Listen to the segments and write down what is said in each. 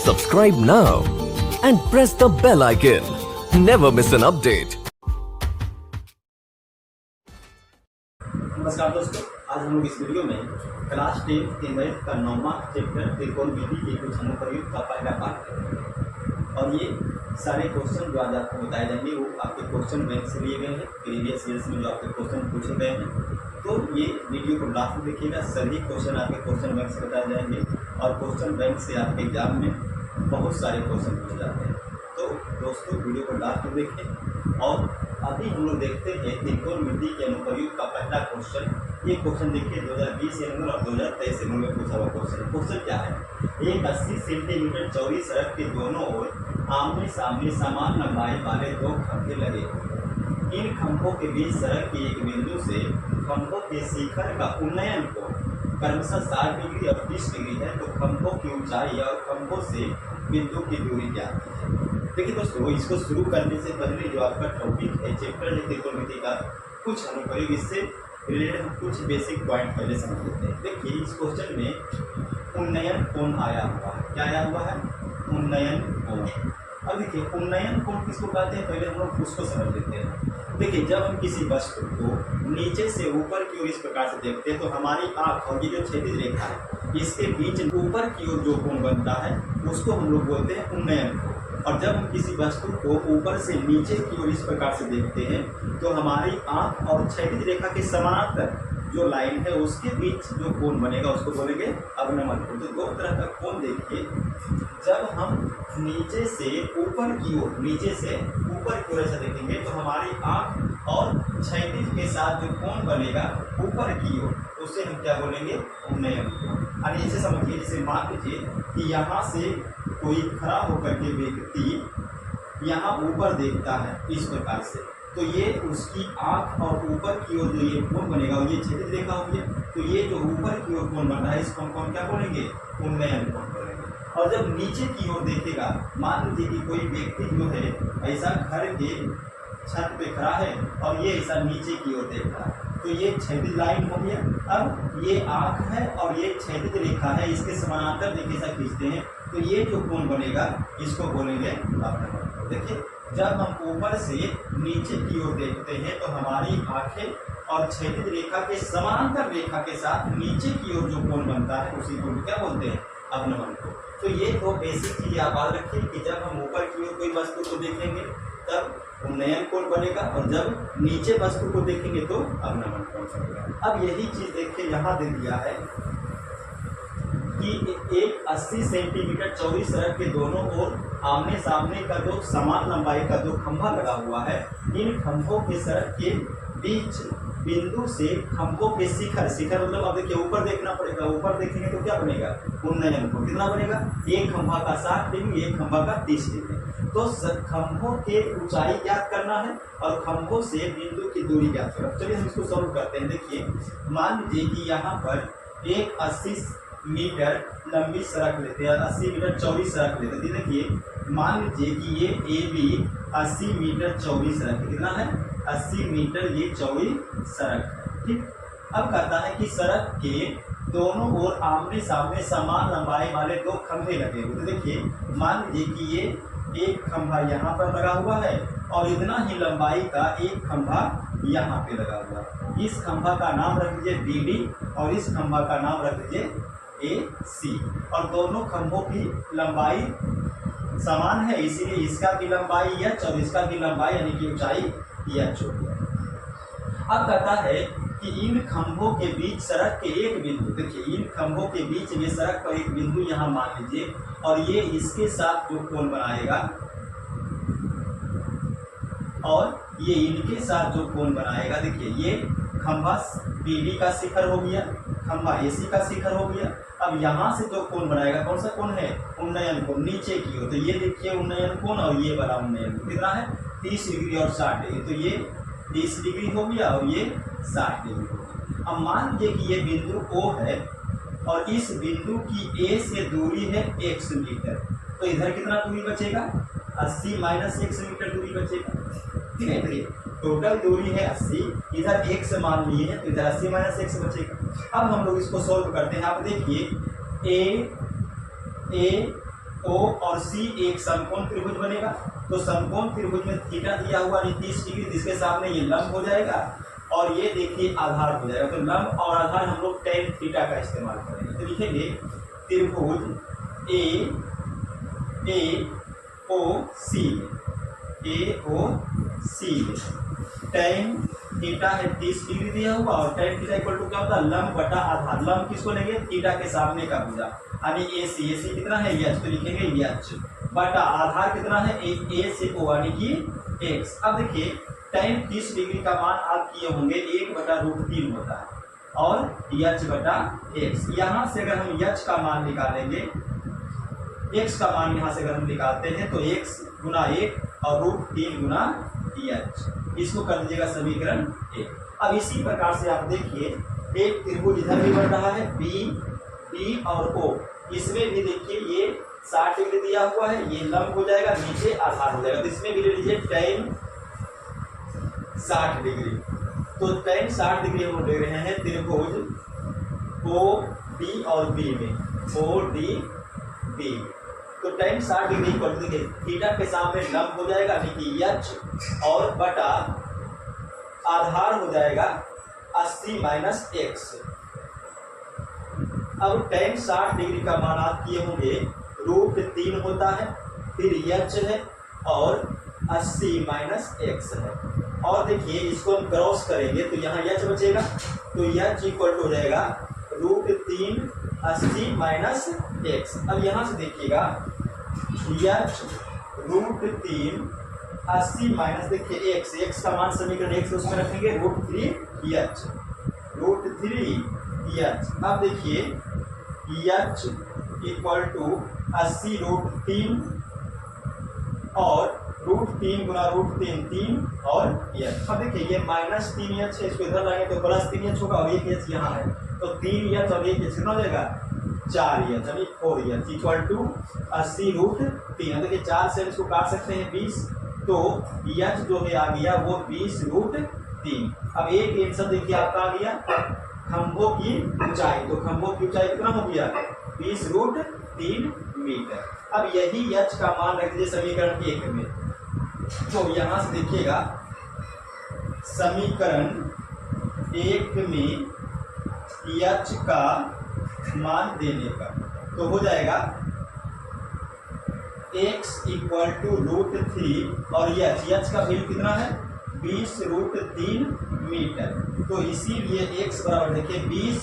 Subscribe now and press the bell icon. Never miss an update. नमस्कार दोस्तों, आज हम लोग इस वीडियो में क्लास 10 के मैथ का 9वां चैप्टर त्रिकोणमिति के कुछ अनुप्रयोग का पहला पार्ट है। और ये सारे क्वेश्चन जो आज आपको बताए जाएंगे वो आपके क्वेश्चन बैंक से लिए गए हैं, प्रीवियस ईयर्स में जो आपके क्वेश्चन पूछे गए हैं। तो ये वीडियो को लास्ट में देखिएगा, सभी क्वेश्चन आपके क्वेश्चन बैंक से बताए जाएंगे और क्वेश्चन बैंक से आपके एग्जाम में बहुत सारे क्वेश्चन पूछे जाते हैं। तो दोस्तों वीडियो को लास्ट में देखें। और अभी हम लोग देखते हैं त्रिकोणमिति के अनुप्रयोग का पहला क्वेश्चन। ये क्वेश्चन देखिए 2020 एनुअल और 2023 एनुअल में पूछा हुआ क्वेश्चन। क्वेश्चन क्या है? एक 80 सेंटीमीटर चौड़ी सड़क के दोनों ओर आमने सामने समान लंबाई वाले दो खंभे लगे हुए। इन खंभों के बीच सड़क के एक बिंदु से खंभों के शिखर का उन्नयन को क्रमशः 60 डिग्री और 30 डिग्री है। तो खंभों की ऊंचाई और खंभों से बिंदु की दूरी क्या है? देखिए दोस्तों, इसको शुरू करने से पहले जो आपका टॉपिक है चैप्टर है त्रिकोणमिति का कुछ अनुप्रयोग, इससे रिलेटेड हम कुछ बेसिक पॉइंट पहले समझ लेते हैं। देखिए इस क्वेश्चन में उन्नयन कोण आया हुआ है। क्या आया हुआ है? उन्नयन कोण। अब देखिए उन्नयन कोण किसको कहते हैं, पहले हम लोग उसको समझ लेते हैं। देखिए जब हम किसी वस्तु को नीचे से ऊपर की ओर इस प्रकार से देखते हैं तो हमारी आँख और ये जो क्षैतिज रेखा है इसके बीच ऊपर की ओर जो कोण बनता है उसको हम लोग बोलते हैं उन्नयन कोण। और जब हम किसी वस्तु को ऊपर से नीचे की ओर इस प्रकार से देखते हैं तो हमारी आँख और क्षैतिज रेखा के समानांतर जो लाइन है उसके बीच जो कोण बनेगा उसको बोलेंगे अवनमन कोण। तो दो तरह का कोण देखिए, जब हम नीचे से ऊपर की ओर ऐसा देखेंगे तो हमारी आँख और क्षैतिज के साथ जो कोण बनेगा ऊपर की ओर उसे हम क्या बोलेंगे? उन्नयन कोण। और इसे समझिए, जैसे मान लीजिए कि यहाँ से कोई खड़ा होकर के व्यक्ति यहाँ ऊपर देखता है इस प्रकार से, तो ये उसकी आँख और ऊपर की ओर जो ये कोण बनेगा और ये क्षैतिज रेखा होगी, तो ये जो ऊपर की ओर कोण बन रहा है इस कोण को क्या बोलेंगे? उन्नयन कोण बोलेंगे। और जब नीचे की ओर देखेगा, मान लीजिए कि कोई व्यक्ति जो है ऐसा घर के छत पे खड़ा है और ये ऐसा नीचे की ओर देख रहा है, तो ये क्षैतिज लाइन हो गया। अब ये आँख है और ये क्षैतिज रेखा है, इसके समानांतर देखिए ऐसा खींचते हैं तो ये जो कोण बनेगा इसको बोलेंगे अवनमन कोण। देखिए जब हम ऊपर से नीचे की ओर देखते हैं तो हमारी आँखें और क्षैतिज रेखा के समानांतर रेखा के साथ नीचे की ओर जो कोण बनता है उसी को क्या बोलते हैं? अवनमन कोण। तो ये दो बेसिक चीजें आप याद रखिए कि जब हम ऊपर की ओर कोई वस्तु को देखेंगे तब उन्नयन कोण बनेगा और जब नीचे वस्तु को देखेंगे तो अवनमन कोण बनेगा। अब यही चीज देखिए यहाँ दे दिया है कि एक 80 सेंटीमीटर चौड़ी सड़क के दोनों ओर आमने सामने का जो समान लंबाई का जो खंभा लगा हुआ है, इन खंभों के सड़क के बीच बिंदु से खंभों के शिखर मतलब अब देखिए ऊपर देखना पड़ेगा, ऊपर देखेंगे तो क्या बनेगा? उन्नयन कोण। कितना बनेगा? एक खंभा का 60 डिग्री, एक खंभा का 30 डिग्री। तो खंभों के ऊंचाई ज्ञात करना है और खंभों से बिंदु की दूरी ज्ञात करना। चलिए हम इसको सॉल्व करते हैं। देखिए मान लीजिए कि यहाँ पर एक 80 मीटर लंबी सड़क लेते हैं, 80 मीटर चौड़ी सड़क लेते हैं। देखिए मान लीजिए कि ये AB 80 मीटर चौड़ी सड़क कितना है? 80 मीटर ये चौड़ी सड़क है। ठीक। अब कहता है कि सड़क के दोनों ओर आमने सामने समान लंबाई वाले दो खंभे लगे हुए। तो देखिए मान लीजिए कि ये एक खंभा यहाँ पर लगा हुआ है और इतना ही लंबाई का एक खंभा यहाँ पे लगा हुआ है। इस खंभा का नाम रख दीजिए BD और इस खंभा का नाम रख दीजिए AC। और दोनों खंभों की लंबाई समान है, इसीलिए इसका की लंबाई H और इसका की लंबाई यानी कि ऊंचाई H हो गया। अब कहता है कि इन खंभों के बीच सड़क के एक बिंदु, देखिए इन खंभों के बीच में सड़क का एक बिंदु यहाँ मान लीजिए और ये इसके साथ जो कोण बनाएगा और ये इनके साथ जो कोण बनाएगा, देखिए ये खंभा BD का शिखर हो गया, खंभा AC का शिखर हो गया। अब यहाँ से जो कोण बनाएगा कौन सा कोण है? उन्नयन कोण, नीचे की ओर। तो ये देखिए उन्नयन कोण और ये वाला उन्नयन कोण कितना है? 30 डिग्री और 60 डिग्री। तो ये 30 डिग्री हो गया और ये 60 डिग्री हो गया। अब मान लीजिए कि ये बिंदु O है और इस बिंदु की A से दूरी है x मीटर। तो इधर कितना दूरी बचेगा? 80 माइनस x मीटर दूरी बचेगा। ठीक है, देखिए टोटल दूरी है 80, इधर x मान लिए हैं तो इधर 80 माइनस x बचेगा। अब हम लोग इसको सॉल्व करते हैं। आप देखिए a ओ और सी एक समकोण त्रिभुज बनेगा। तो समकोण त्रिभुज में थीटा दिया हुआ 30 डिग्री, जिसके सामने ये लंब हो जाएगा और ये देखिए आधार हो जाएगा। तो लंब और आधार हम लोग tan थीटा का इस्तेमाल करेंगे। तो लिखेंगे त्रिभुज ए ओ सी tan थीटा है 30 डिग्री दिया हुआ और tan थीटा इक्वल टू क्या होता है, लंब बटा आधार। लंब किसको लेंगे, थीटा के सामने का भुजा, यानी AC कितना है h, तो लिखेंगे h बटा आधार कितना है a से o यानी कि x। अब देखिए tan 30 डिग्री का मान आप किए होंगे 1/√3 होता है और h बटा x। यहाँ से अगर हम h का मान निकालेंगे, x का मान यहाँ से अगर हम निकालते हैं तो x गुना 1 और √3 गुना h, इसको कर दीजिएगा समीकरण 1। अब इसी प्रकार से आप देखिए एक त्रिभुज इधर भी बन रहा है B और O, इसमें भी देखिए ये 60 डिग्री दिया हुआ है, ये लंब हो जाएगा, नीचे आधार हो जाएगा। तो इसमें भी ले लीजिए tan 60 डिग्री। तो tan 60 डिग्री हम ले रहे हैं त्रिभुज OD और B में, ODB। तो tan 60 डिग्री पर देखिए थीटा के सामने लंब हो जाएगा यानी कि h और बटा आधार हो जाएगा 80 माइनस x। अब tan 60 डिग्री का मान आप किए होंगे √3 होता है, फिर h है और 80 माइनस x है। और देखिए इसको हम क्रॉस करेंगे तो यहाँ h बचेगा, तो h इक्वल हो जाएगा √3 80 माइनस x। अब यहाँ से देखिएगा h √3 80 माइनस देखिए x का मान समीकरण 1 से उसमें रखेंगे √3h। अब देखिए h इक्वल टू 80 √3 और √3 गुना √3 3 और h। अब देखिए ये -3h है, इसको इधर लाएंगे तो +3h होगा और 1h यहाँ है, तो 3h और 1h कितना हो जाएगा 4h यानी 4h इक्वल टू 80 √3। देखिए 4 से इसको काट सकते हैं 20, तो h जो है आ गया वो 20 √3। अब एक आंसर देखिए आपका आ गया खंभों की ऊंचाई, तो खंभों की ऊंचाई कितना हो गया 20 √3 मीटर। अब यही h का मान रख दीजिए समीकरण 1 में, तो यहाँ से देखिएगा समीकरण 1 में h का मान देने पर तो हो जाएगा x इक्वल टू √3 और h का वैल्यू कितना है 20 √3 मीटर। तो इसीलिए x बराबर देखिए 20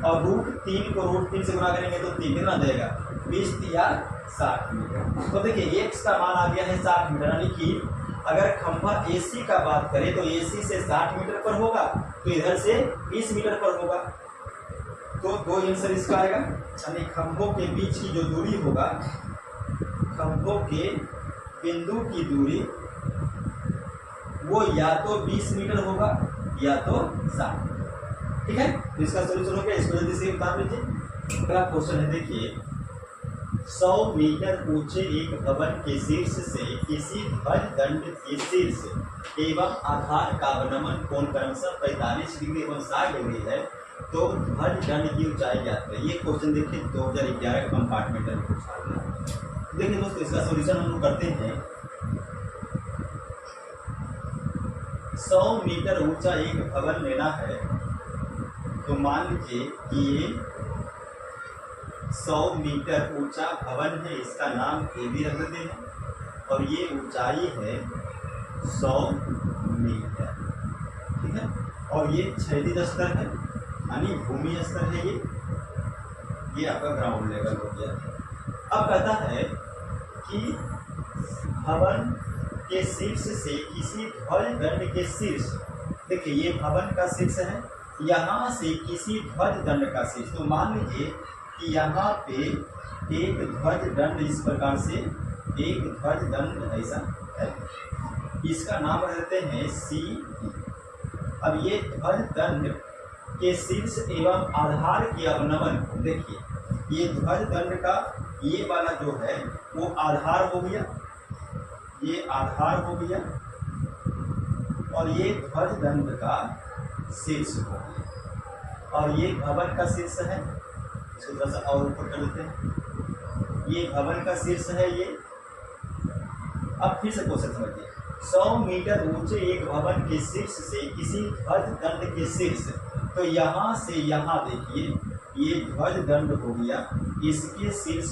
और √3 को √3 से गुणा करेंगे तो 3 कितना देगा 20 या 60 मीटर। तो देखिए x का मान आ गया है 60 मीटर, यानी कि अगर खंभा AC का बात करें तो AC से 60 मीटर पर होगा, तो इधर से 20 मीटर पर होगा। तो दो आंसर इसका आएगा, यानी खंभों के बीच की जो दूरी होगा, खंभों के बिंदु की दूरी वो या तो 20 मीटर होगा या तो 60। ठीक है, तो इसका सोल्यूशन हो गया, इसको जल्दी से बता दीजिए। अगला क्वेश्चन है देखिए 100 मीटर ऊंचे एक भवन के शीर्ष से किसी ध्वज दंड के शीर्ष एवं आधार का अवनमन कोण क्रमशः 45 डिग्री एवं 60 डिग्री है, तो ध्वज दंड की ऊंचाई ज्ञात करें। ये क्वेश्चन देखिए 2011 कंपार्टमेंटल में पूछा गया है। देखिए दोस्तों इसका सॉल्यूशन हम लोग करते हैं। 100 मीटर ऊंचा एक भवन लेना है, तो मान लीजिए कि ये 100 मीटर ऊंचा भवन है, इसका नाम AB रख देते हैं और ये ऊंचाई है 100 मीटर। ठीक है, और ये क्षैतिज स्तर है यानी भूमि स्तर है, ये आपका ग्राउंड लेवल हो गया। अब कहता है कि भवन के शीर्ष से किसी ध्वज दंड के शीर्ष, देखिए ये भवन का शीर्ष है, यहाँ से किसी ध्वज दंड का शीर्ष, तो मान लीजिए कि यहाँ पे एक ध्वज दंड इस प्रकार से एक ध्वज दंड ऐसा है, इसका नाम रहते हैं C। अब ये ध्वज दंड के शीर्ष एवं आधार के अवनमन, देखिए ये ध्वज दंड का ये वाला जो है वो आधार हो गया, ये आधार हो गया और ये ध्वज दंड का शीर्ष हो गया और ये भवन का शीर्ष है। इसको थोड़ा सा और ऊपर कर देते हैं। ये भवन का शीर्ष है ये। अब फिर से क्वेश्चन समझिए, 100 मीटर ऊंचे एक भवन के शीर्ष से किसी ध्वज दंड के शीर्ष, तो यहाँ से यहाँ देखिए ये ध्वज दंड हो गया, इसके शीर्ष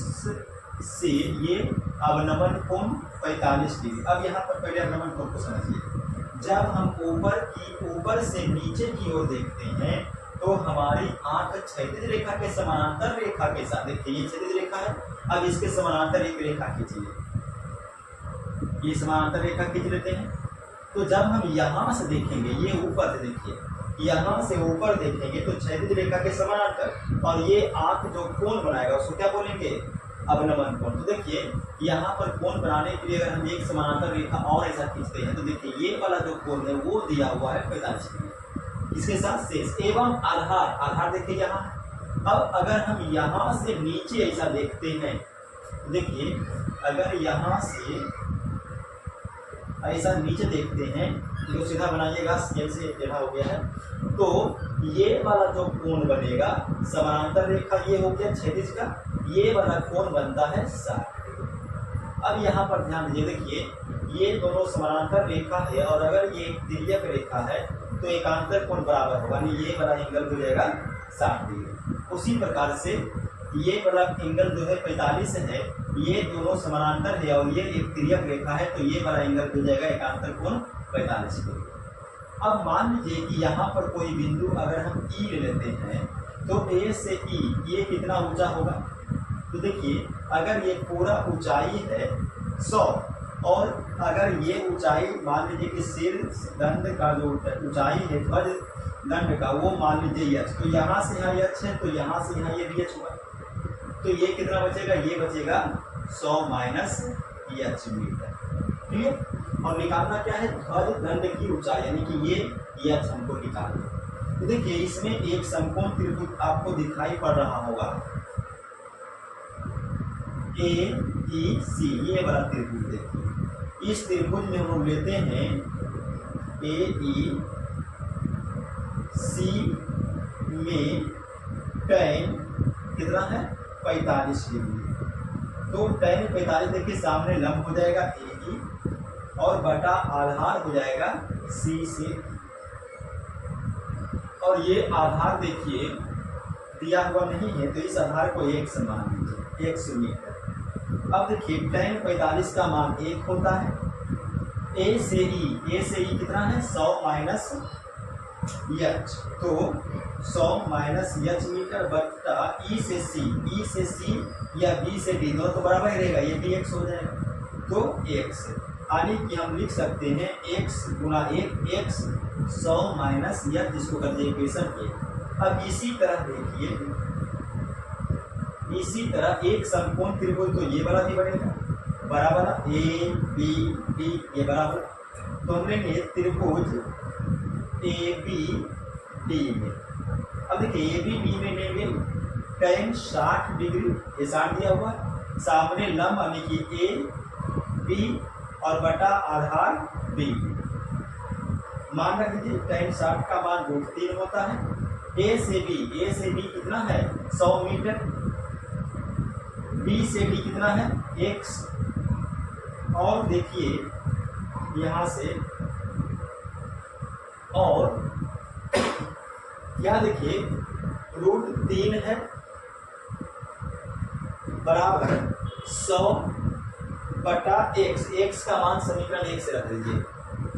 से ये अवनमन कोण 45 डिग्री। अब यहाँ पर पहले अवनमन कोण को समझिए। जब हम ऊपर से नीचे की ओर देखते हैं तो हमारी आंख क्षैतिज रेखा के समानांतर रेखा के साथ, देखिए ये क्षैतिज रेखा है, अब इसके समानांतर एक रेखा खींचिए, ये समानांतर रेखा खींच लेते हैं। तो जब हम यहाँ से देखेंगे, ये ऊपर से देखिए, यहाँ से ऊपर देखेंगे तो क्षैतिज रेखा के समानांतर, और ये आंख जो कोण बनाएगा उसको क्या बोलेंगे, अवनमन कोण। तो देखिए यहाँ पर कोण बनाने के लिए अगर हम एक समानांतर रेखा और ऐसा खींचते हैं तो देखिए ये वाला जो कोण है वो दिया हुआ है 45 डिग्री, इसके साथ शेष एवं आधार देखिए यहाँ। अब अगर हम यहाँ से नीचे ऐसा देखते हैं, देखिए अगर यहाँ से ऐसा नीचे देखते हैं, जो सीधा बनाइएगा, स्केल से टेढ़ा हो गया है, तो ये वाला जो कोण बनेगा समानांतर रेखा ये हो गया क्षैतिज का, ये वाला कोण बनता है 60 डिग्री। अब यहाँ पर ध्यान दीजिए, देखिए ये दोनों समानांतर रेखा है और अगर ये तिर्यक रेखा है तो एकांतर कोण बराबर होगा, यानी ये वाला एंगल हो जाएगा 60 डिग्री। उसी प्रकार से ये वाला एंगल जो है 45 है, ये दोनों समानांतर है और ये एक तिर्यक रेखा है, तो ये वाला एंगल हो जाएगा एकांतर कोण 45 डिग्री। अब मान लीजिए कि यहाँ पर कोई बिंदु अगर हम ई ले लेते हैं तो ए से ई ये कितना ऊंचा होगा, तो देखिए अगर ये पूरा ऊंचाई है 100 और अगर ये ऊंचाई मान लीजिए कि सिर दंड का जो ऊंचाई है ध्वज दंड का वो मान लीजिए यच, तो यहाँ से यहाँ यच है, तो यहाँ से यहाँ ये भी यच हुआ, तो ये कितना बचेगा, ये बचेगा 100 माइनस यच मीटर। क्लियर। और निकालना क्या है, ध्वज दंड की ऊंचाई, यानी कि ये यच हमको निकालना। तो देखिए इसमें एक समकोण त्रिभुज आपको दिखाई पड़ रहा होगा, AEC, ये वाला त्रिभुज देखिए। इस त्रिभुज में हम लोग लेते हैं AEC में tan कितना है 45 डिग्री, तो tan 45 देखिए सामने लंब हो जाएगा AE और बटा आधार हो जाएगा C से, और ये आधार देखिए दिया हुआ नहीं है तो इस आधार को 1 से मान लीजिए, 100 मीटर। अब देखिए tan 45 का मान 1 होता है, A से E कितना है 100 माइनस यच, तो 100 माइनस यच मीटर बटा E से C या B से D दोनों तो बराबर ही रहेगा, ये भी x हो जाएगा, तो x, यानी कि हम लिख सकते हैं x गुना 1 x 100 माइनस यच, जिसको कर दिए इक्वेशन 1। अब इसी तरह देखिए, इसी तरह एक समकोण त्रिभुज तो ये वाला भी बनेगा बराबर ABD, ये बराबर, तो हम लेंगे त्रिभुज ABD में। अब देखिए ABD में लेंगे tan 60 डिग्री, ये 60 दिया हुआ, सामने लंब यानी कि AB और बटा आधार B। मान रख दीजिए tan 60 का मान √3 होता है। A से B कितना है 100 मीटर, B से D कितना है x, और देखिए यहाँ से, और यहाँ देखिए √3 है बराबर 100 बटा x का मान समीकरण 1 से रख दीजिए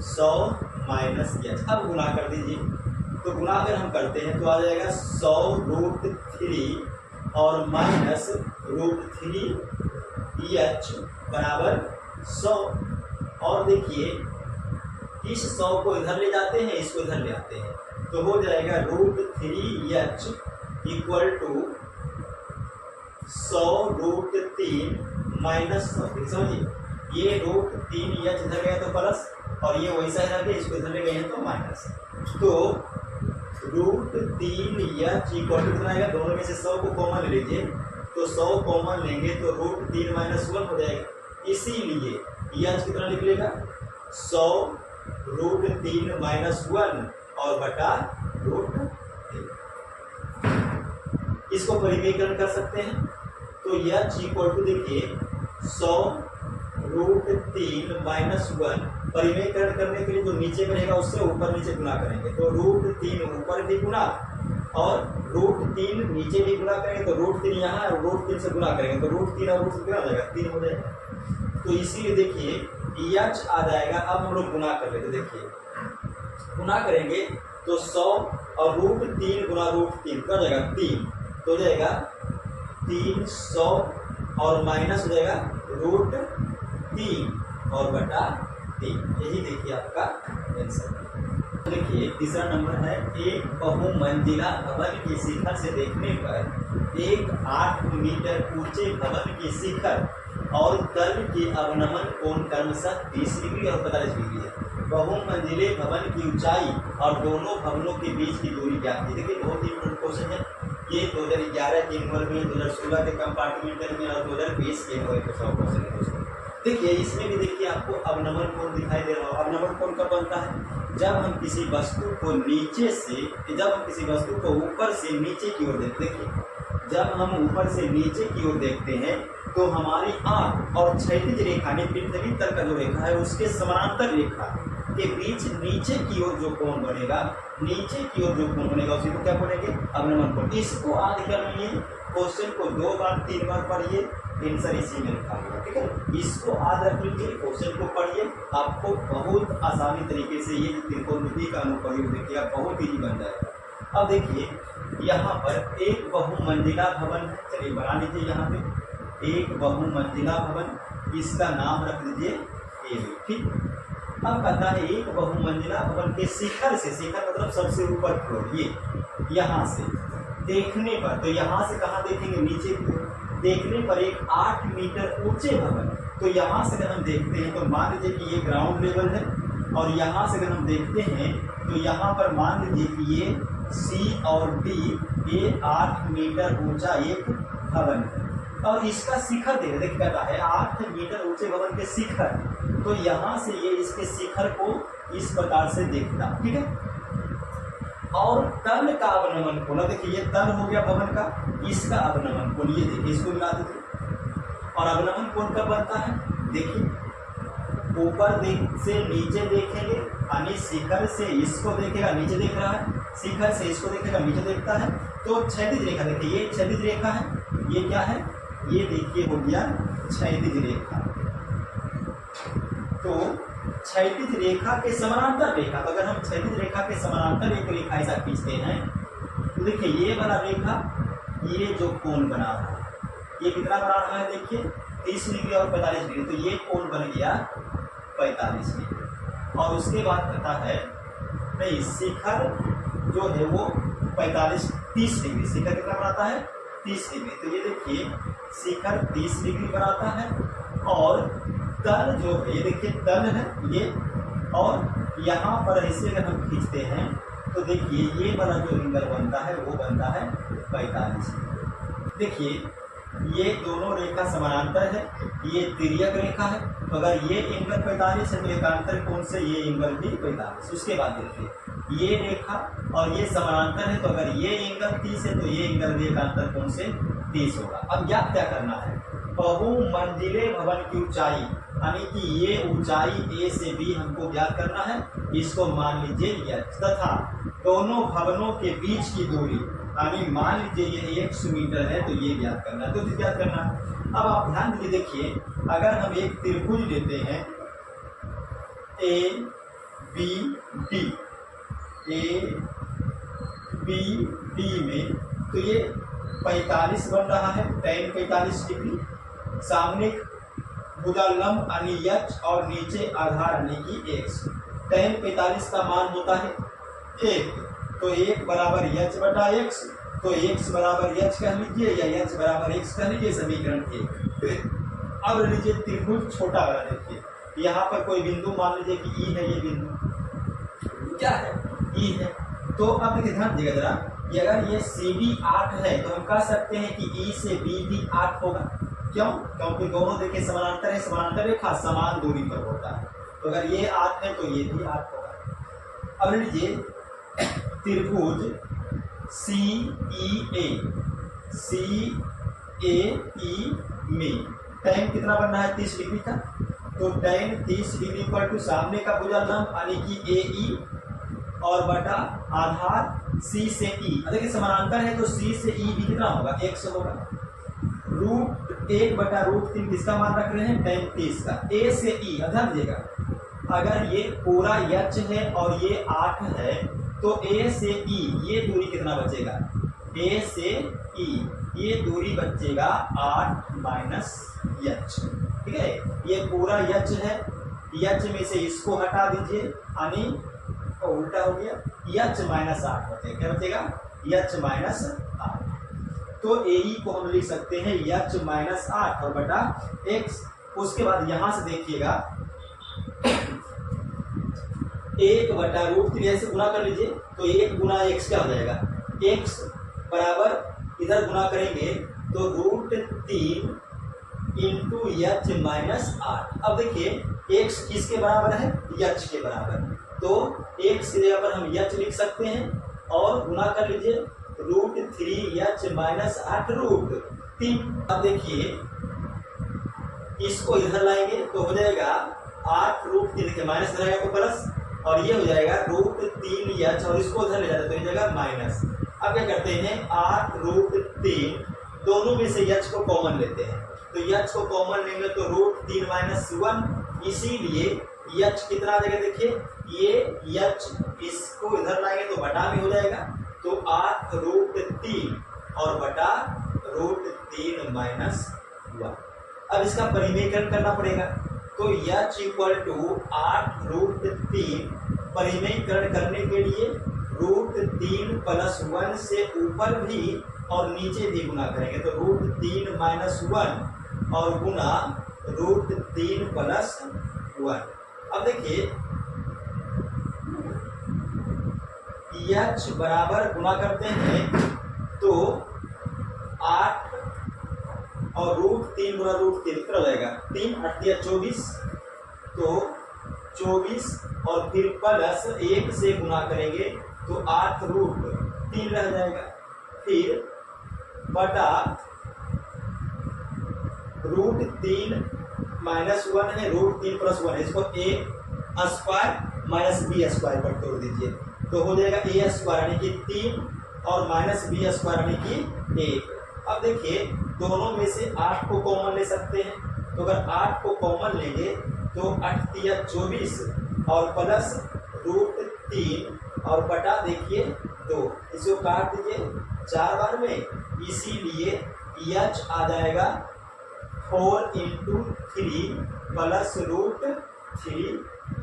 100 माइनस यच। अब गुना कर दीजिए, तो गुना अगर हम करते हैं तो आ जाएगा 100√3 और माइनस √3 यच बराबर 100। और देखिए इस 100 को इधर ले जाते हैं, इसको इधर ले आते हैं, तो हो जाएगा √3 यच इक्वल टू 100√3 माइनस 100। समझिए ये √3 यच इधर गया तो प्लस, और ये वैसा ही रह गया, इसको इधर ले गए हैं तो माइनस, तो √3 यच इक्वल टू कितना आएगा, दोनों में से 100 को कॉमन ले लीजिए, तो 100 कॉमन लेंगे तो √3 माइनस 1 हो जाएगा, इसीलिए यच कितना निकलेगा 100√3 माइनस 1 और बटा √3। इसको परिमेयकरण कर सकते हैं, तो h इक्वल टू देखिए 100√3 माइनस 1, परिमेयकरण करने के लिए जो नीचे में रहेगा उससे ऊपर नीचे गुना करेंगे, तो √3 ऊपर भी गुना और √3 नीचे भी गुना करेंगे, तो √3 यहाँ और √3 से गुना करेंगे, तो √3 और √3 कितना हो जाएगा 3 हो जाएगा। तो इसीलिए देखिए h आ जाएगा। अब हम लोग गुना कर लेते, देखिए गुना करेंगे तो 100 और √3 गुना √3 क्या हो जाएगा 3, तो हो जाएगा 300 और माइनस हो जाएगा √3 और बटा 3। यही देखिए आपका आंसर। देखिए तीसरा नंबर है, एक बहुमंजिला भवन की शिखर से देखने पर एक 8 मीटर ऊंचे भवन की शिखर और तल के अवनमन कोण क्रमशः 30 डिग्री और 45 डिग्री है। बहुमंजिले भवन की ऊंचाई और दोनों भवनों के बीच की दूरी क्या है। देखिए बहुत ही इंपॉर्टेंट क्वेश्चन है ये, 2011 के एनुअल में, 2016 के कंपार्टमेंटल में और 2020 के एनुअल के 100 क्वेश्चन है दोस्तों। देखिए इसमें भी देखिए आपको अवनमन कोण दिखाई दे रहा हो। अवनमन कोण कब बनता है, जब हम किसी वस्तु को नीचे से, जब हम किसी वस्तु को ऊपर से नीचे की ओर देखते हैं, जब हम ऊपर से नीचे की ओर देखते हैं तो हमारी आंख और क्षैतिज रेखा ने पृथ्वी तल का जो रेखा है उसके समानांतर रेखा के बीच नीचे की ओर जो कोण बनेगा, नीचे की ओर जो कोण बनेगा उसी को क्या बोलेंगे, अवनमन कोण। इसको याद कर लिए, क्वेश्चन को 2 बार 3 बार पढ़िए, आंसर इसी में लिखा होगा, ठीक है। इसको याद रख लीजिए, क्वेश्चन को पढ़िए, आपको बहुत आसानी तरीके से ये त्रिकोणमिति का अनुप्रयोग देखिएगा, बहुत ईजी बन जाएगा। अब देखिए यहाँ पर एक बहुमंजिला भवन है, चलिए बना लीजिए यहाँ पे एक बहुमंजिला भवन, इसका नाम रख दीजिए ए, ठीक। अब कहता है एक बहुमंजिला भवन के शिखर से, शिखर मतलब सबसे ऊपर फ्लोर, ये यहाँ से देखने पर, तो यहाँ से कहाँ देखेंगे, नीचे की ओर देखने पर एक 8 मीटर ऊंचे भवन, तो यहाँ से अगर हम देखते हैं तो मान लीजिए कि ये ग्राउंड लेवल है और यहाँ से अगर हम देखते हैं तो यहाँ पर मान लीजिए कि ये सी और डी, ये 8 मीटर ऊंचा एक भवन है और इसका शिखर देखिए कहता है 8 मीटर ऊंचे भवन के शिखर, तो यहाँ से ये इसके शिखर को इस प्रकार से देखता, ठीक है। और तल का अवनमन कोण, देखिए ये तल हो गया भवन का, इसका अवनमन कोण ये देखिए, इसको मिला दीजिए। और अवनमन कोण कब बनता है, देखिए ऊपर से नीचे देखेंगे, यानी शिखर से इसको देखेगा, नीचे देख रहा है, शिखर से इसको देखेगा, नीचे देखता है, तो क्षैतिज रेखा देखिए, ये क्षैतिज रेखा है, ये क्या है, ये देखिए हो गया क्षैतिज रेखा। तो क्षैतिज रेखा के समानांतर रेखा, तो अगर हम क्षैतिज रेखा के समानांतर एक रेखा ऐसा खींचते हैं तो देखिए ये वाला रेखा, ये जो कोण बना रहा है, ये कितना बना रहा है, देखिए 30 डिग्री और 45 डिग्री, तो ये कोण बन गया 45 डिग्री। और उसके बाद कहता है नहीं, शिखर जो है वो 30 डिग्री, शिखर कितना बनाता है 30 डिग्री, तो ये देखिए शिखर 30 डिग्री बनाता है। और तल जो है, ये देखिए तल है ये, और यहाँ पर ऐसे अगर हम खींचते हैं तो देखिए ये वाला जो एंगल बनता है वो बनता है 45 डिग्री। देखिए ये दोनों रेखा समानांतर है, ये तिर्यक रेखा है, तो अगर ये एंगल 45 है तो एकांतर कोण से ये एंगल भी 45। उसके बाद देखिए ये रेखा और ये समानांतर है, तो अगर ये एंगल 30 है तो ये एंगल भी एकांतर कोण से 30 होगा। अब ज्ञात क्या करना है, बहुमंजिले भवन की ऊंचाई, यानी कि ये ऊंचाई ए से बी हमको ज्ञात करना है, इसको मान लीजिए h, तथा दोनों भवनों के बीच की दूरी, यानी मान लीजिए ये 100 मीटर है, तो ये ज्ञात करना है, तो ज्ञात करना है। अब आप ध्यान दीजिए, देखिए अगर हम एक त्रिभुज लेते हैं A B D, A B D में, तो ये 45 बन रहा है, tan 45 डिग्री, सामने भुजालंब यानी h और नीचे आधार यानी कि x। tan 45 का मान होता है 1, तो 1 बराबर h बटा x, तो x बराबर h कह लीजिए या h बराबर x कह लीजिए, समीकरण 1। अब लीजिए त्रिभुज छोटा वाला, देखिए यहाँ पर कोई बिंदु मान लीजिए कि E है, ये बिंदु क्या है, E है। तो अब देखिए ध्यान दीजिएगा जरा, कि अगर ये CD 8 है तो हम कह सकते हैं कि E से B भी 8 होगा। क्यों? क्योंकि दोनों देखिए समानांतर है, समानांतर रेखा समान दूरी पर होता है, तो अगर ये 8 है तो ये भी 8 होगा। अब लीजिए त्रिभुज CEA ए ई में tan कितना बनना है 30 डिग्री का, तो tan 30 डिग्री पर टू सामने का भुजा लंब यानी कि ए ई और बटा आधार C से E। देखिए समानांतर है तो C से E भी कितना होगा 100 होगा। √1/√3 किसका मान रख रहे हैं tan 30 का। A से E ध्यान दीजिएगा, अगर ये पूरा h है और ये 8 है तो A से E ये दूरी कितना बचेगा, A से E ये दूरी बचेगा 8 माइनस h। ठीक है, ये पूरा h है, h में से इसको हटा दीजिए यानी उल्टा हो गया, h माइनस 8 बचेगा। क्या बचेगा h माइनस 8। तो ए ई को हम लिख सकते हैं h माइनस 8 और बटा x। उसके बाद यहां से देखिएगा 1/√3 ऐसे गुना कर लीजिए तो 1 गुना x क्या हो जाएगा, x बराबर इधर गुना करेंगे तो √3 इंटू h माइनस 8। अब देखिए x किसके बराबर है, h के बराबर, तो x की जगह पर हम h लिख सकते हैं और गुना कर लीजिए √3h माइनस 8√3। अब देखिए इसको इधर लाएंगे तो हो जाएगा 8√3, देखिए माइनस रहेगा तो प्लस, और ये हो जाएगा √3h और इसको उधर ले जाते तो ये जाएगा माइनस। अब क्या करते हैं 8√3 दोनों में से h को कॉमन लेते हैं, तो h को कॉमन लेंगे तो √3 माइनस 1, इसीलिए h कितना आ जाएगा, देखिए ये h इसको इधर लाएंगे तो बटा में हो जाएगा, तो 8√3 और बटा √3 माइनस 1। अब इसका परिमेयकरण करना पड़ेगा, तो h इक्वल टू 8√3 परिमेयकरण करने के लिए √3 प्लस 1 से ऊपर भी और नीचे भी गुना करेंगे, तो √3 माइनस 1 और गुना √3 प्लस 1। अब देखिए h बराबर गुना करते हैं तो 8 और √3 गुना √3 कितना हो जाएगा, 3 8 या 24, तो 24 और फिर प्लस 1 से गुना करेंगे तो 8√3 रह जाएगा, फिर बटा √3 माइनस 1 है, √3 प्लस 1 है, इसको a square minus b square पर तोड़ दीजिए तो हो जाएगा a स्क्वायर यानी कि 3 और माइनस b स्क्वायर यानी कि 1। अब देखिए दोनों में से 8 को कॉमन ले सकते हैं, तो अगर 8 को कॉमन लेंगे तो 8 या 24 और प्लस √3 और बटा देखिए 2, इसको काट दीजिए 4 बार में, इसीलिए h आ जाएगा 4 इंटू 3 प्लस √3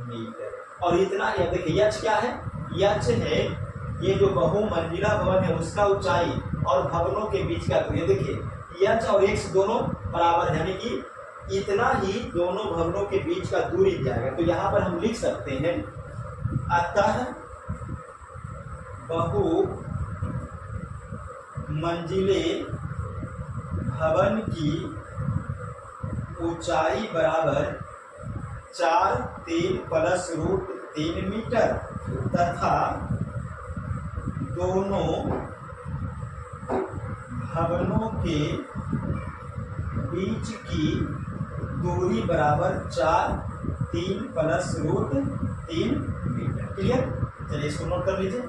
मीटर। और इतना ही, अब देखिए h क्या है, h है ये जो बहुमंजिला भवन है उसका ऊंचाई और भवनों के बीच का दूरी। देखिए h और x दोनों बराबर है, यानी कि इतना ही दोनों भवनों के बीच का दूरी दिया गया, तो यहाँ पर हम लिख सकते हैं अतः बहु मंजिले भवन की ऊंचाई बराबर 4 3 प्लस √3 मीटर तथा दोनों भवनों के बीच की दूरी बराबर 4 3 प्लस √3 मीटर। क्लियर, चलिए इसको नोट कर लीजिए।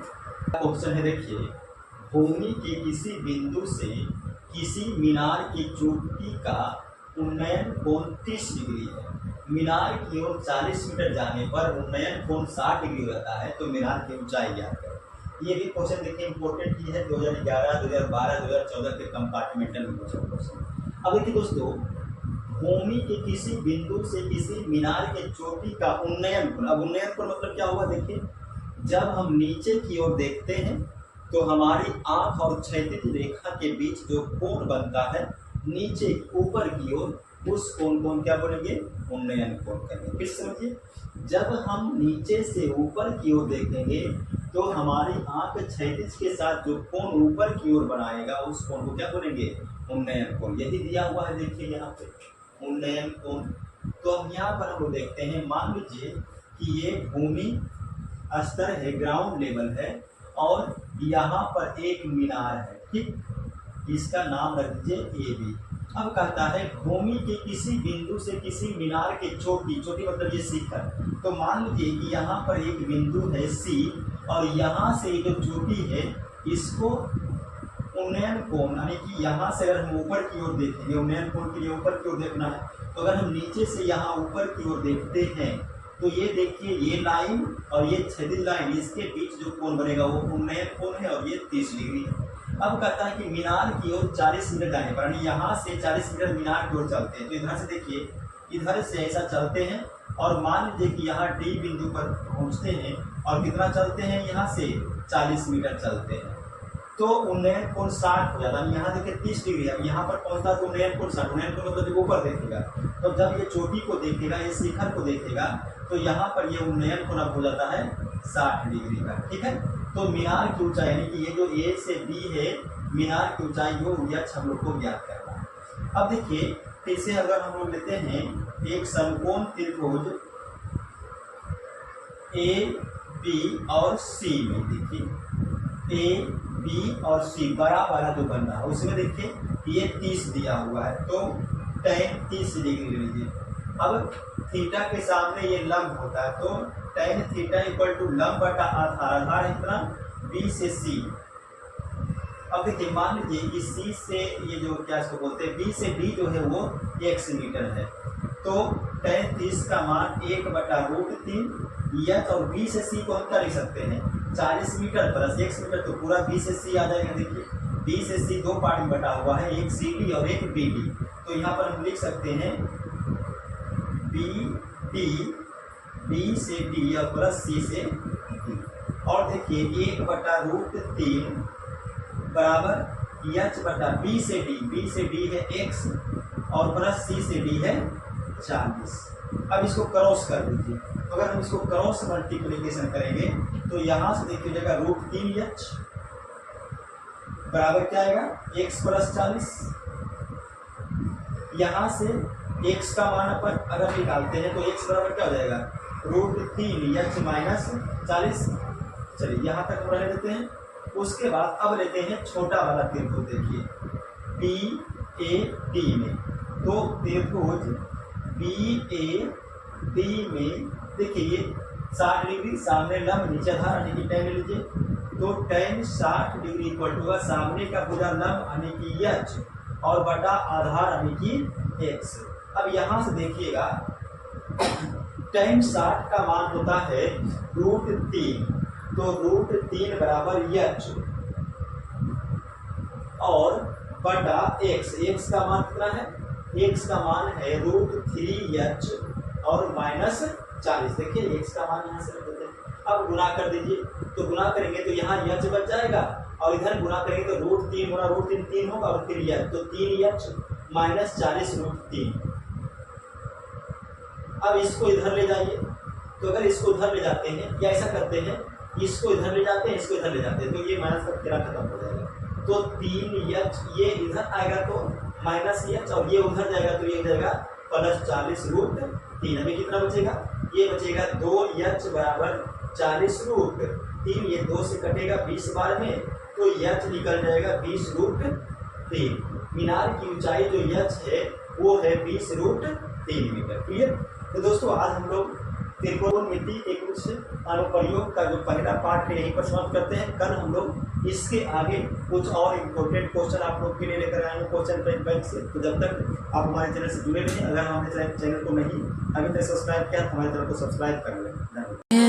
ऑप्शन है, देखिए भूमि के किसी बिंदु से किसी मीनार की चोटी का उन्नयन कोण 30 डिग्री है, मीनार की ओर 40 मीटर जाने पर उन्नयन कोण 60 डिग्री रहता है, तो मीनार की ऊंचाई ज्ञात करें। ये भी क्वेश्चन देखिए इंपॉर्टेंट ही है, 2011 2012 2014 के कंपार्टमेंटल में पूछा क्वेश्चन। अब देखिए दोस्तों, भूमि के किसी बिंदु से किसी मीनार के चोटी का उन्नयन कोण, अब उन्नयन कोण मतलब क्या हुआ, देखिए जब हम नीचे की ओर देखते हैं तो हमारी आंख और क्षैतिज रेखा के बीच जो कोण बनता है नीचे ऊपर की ओर, उस कोण को क्या बोलेंगे, उन्नयन कोण कहेंगे। फिर समझिए, जब हम नीचे से ऊपर की ओर देखेंगे तो हमारी आंख क्षैतिज के साथ जो कोण ऊपर की ओर बनाएगा उस कोण को क्या बोलेंगे, उन्नयन कोण। यही दिया हुआ है, देखिए यहाँ पे उन्नयन कोण। तो हम यहाँ पर हम देखते हैं, मान लीजिए कि ये भूमि स्तर है, ग्राउंड लेवल है, और यहाँ पर एक मीनार है, ठीक। इसका नाम रख दीजिए ए बी। अब कहता है भूमि के किसी बिंदु से किसी मीनार के चोटी, चोटी मतलब ये शिखर, तो मान लीजिए कि यहाँ पर एक बिंदु है सी और यहाँ से जो चोटी है इसको उन्नयन कोण, यानी कि यहाँ से अगर हम ऊपर की ओर देखेंगे, उन्नयन कोण के लिए ऊपर की ओर देखना है, तो अगर हम नीचे से यहाँ ऊपर की ओर देखते हैं तो ये देखिए ये लाइन और ये छेदित लाइन, इसके बीच जो कोण बनेगा वो उन्नयन कोण है और ये 30 डिग्री है। अब कहता है कि मीनार की ओर 40 मीटर जाने पर, यानी यहाँ से 40 मीटर मीनार की ओर चलते हैं, तो इधर से देखिए इधर से ऐसा चलते हैं और मान लीजिए कि यहाँ डी बिंदु पर पहुँचते हैं और कितना चलते हैं, यहाँ से 40 मीटर चलते हैं, तो उन्नयन कोण 60 हो जाता है। यहाँ देखिए 30 डिग्री है, यहाँ पर पहुँचता तो उन्नयन कोण 60, उन्नयन कोण मतलब ऊपर देखेगा, तो जब ये चोटी को देखेगा, ये शिखर को देखेगा, तो यहाँ पर ये उन्नयन कोण अब हो जाता है 60 डिग्री का। ठीक है, तो मीनार की ऊंचाई यानी कि ये जो ए से बी है, मीनार की ऊंचाई वो यक्ष हम लोग को ज्ञात करना है। अब देखिए फिर से अगर हम लोग लेते हैं एक समकोण त्रिभुज ए बी और सी में, देखिए ए बी और सी बड़ा वाला जो बन रहा है उसमें देखिए ये 30 दिया हुआ है, तो tan 30 डिग्री ले लीजिए। अब थीटा के सामने ये लंब होता है, तो tan थीटा इक्वल टू लंब बटा आधार, आधार है कितना बी से सी। अब देखिए मान लीजिए कि सी से ये जो क्या इसको बोलते हैं बी से डी जो है वो x मीटर है, तो tan 30 का मान 1/√3 यच, और बी से सी को हम क्या लिख सकते हैं 40 मीटर प्लस x मीटर, तो पूरा बी से सी आ जाएगा। देखिए बी से सी दो पार्ट में बटा हुआ है, एक सी डी और एक बी डी, तो यहाँ पर हम लिख सकते हैं बी डी, बी से डी और प्लस सी से डी। और देखिए 1/√3 बराबर एच बटा बी से डी है x और प्लस सी से डी है 40। अब इसको क्रॉस कर दीजिए, तो अगर हम इसको क्रॉस मल्टीप्लिकेशन करेंगे तो यहाँ से देखिए जगह √3h बराबर क्या आएगा x प्लस 40। यहाँ से x का मान अपन अगर निकालते हैं तो x बराबर क्या हो जाएगा √3h माइनस 40। चलिए यहाँ तक हम रह लेते हैं। उसके बाद अब लेते हैं छोटा वाला त्रिभुज, देखिए बी ए डी में, तो त्रिभुज बी ए डी में देखिए ये 60 डिग्री सामने लंब नीचे आधार यानी कि tan ले लीजिए, तो tan 60 डिग्री इक्वल टू सामने का पूरा लंब यानी कि h और बटा आधार यानी कि x। अब यहाँ से देखिएगा tan 60 का मान होता है √3, तो √3 बराबर h और बटा x का मान कितना है, x का मान है √3h और माइनस 40। देखिए x का मान यहाँ से रख देते हैं। अब गुना कर दीजिए, तो गुना करेंगे तो यहाँ h बच जाएगा और इधर गुना करेंगे तो √3 गुना √3 3 होगा और फिर h, तो 3h माइनस 40 √3। अब इसको इधर ले जाइए, तो अगर इसको इधर ले जाते हैं या ऐसा करते हैं इसको इधर ले जाते हैं, इसको इधर ले जाते हैं, तो ये माइनस का तेरा खत्म हो जाएगा, तो 3h ये इधर आएगा तो माइनस h और ये उधर जाएगा तो ये हो जाएगा प्लस 40 √3। हमें कितना बचेगा, ये बचेगा 2h बराबर 40 √3, ये 2 से कटेगा 20 बार में, तो h निकल जाएगा 20 √3। मीनार की ऊंचाई जो h है वो है 20 √3 मीटर। क्लियर। तो दोस्तों आज हम लोग त्रिकोणमिति के कुछ अनुप्रयोग का जो पहला पार्ट है यहीं पर समाप्त करते हैं। कल हम लोग इसके आगे कुछ और इम्पोर्टेंट क्वेश्चन आप लोग के लिए लेकर आएंगे क्वेश्चन बैंक से। तो जब तक आप हमारे चैनल से जुड़े रहें, अगर हमारे चैनल को नहीं अभी तक सब्सक्राइब किया तो हमारे चैनल को सब्सक्राइब कर लें।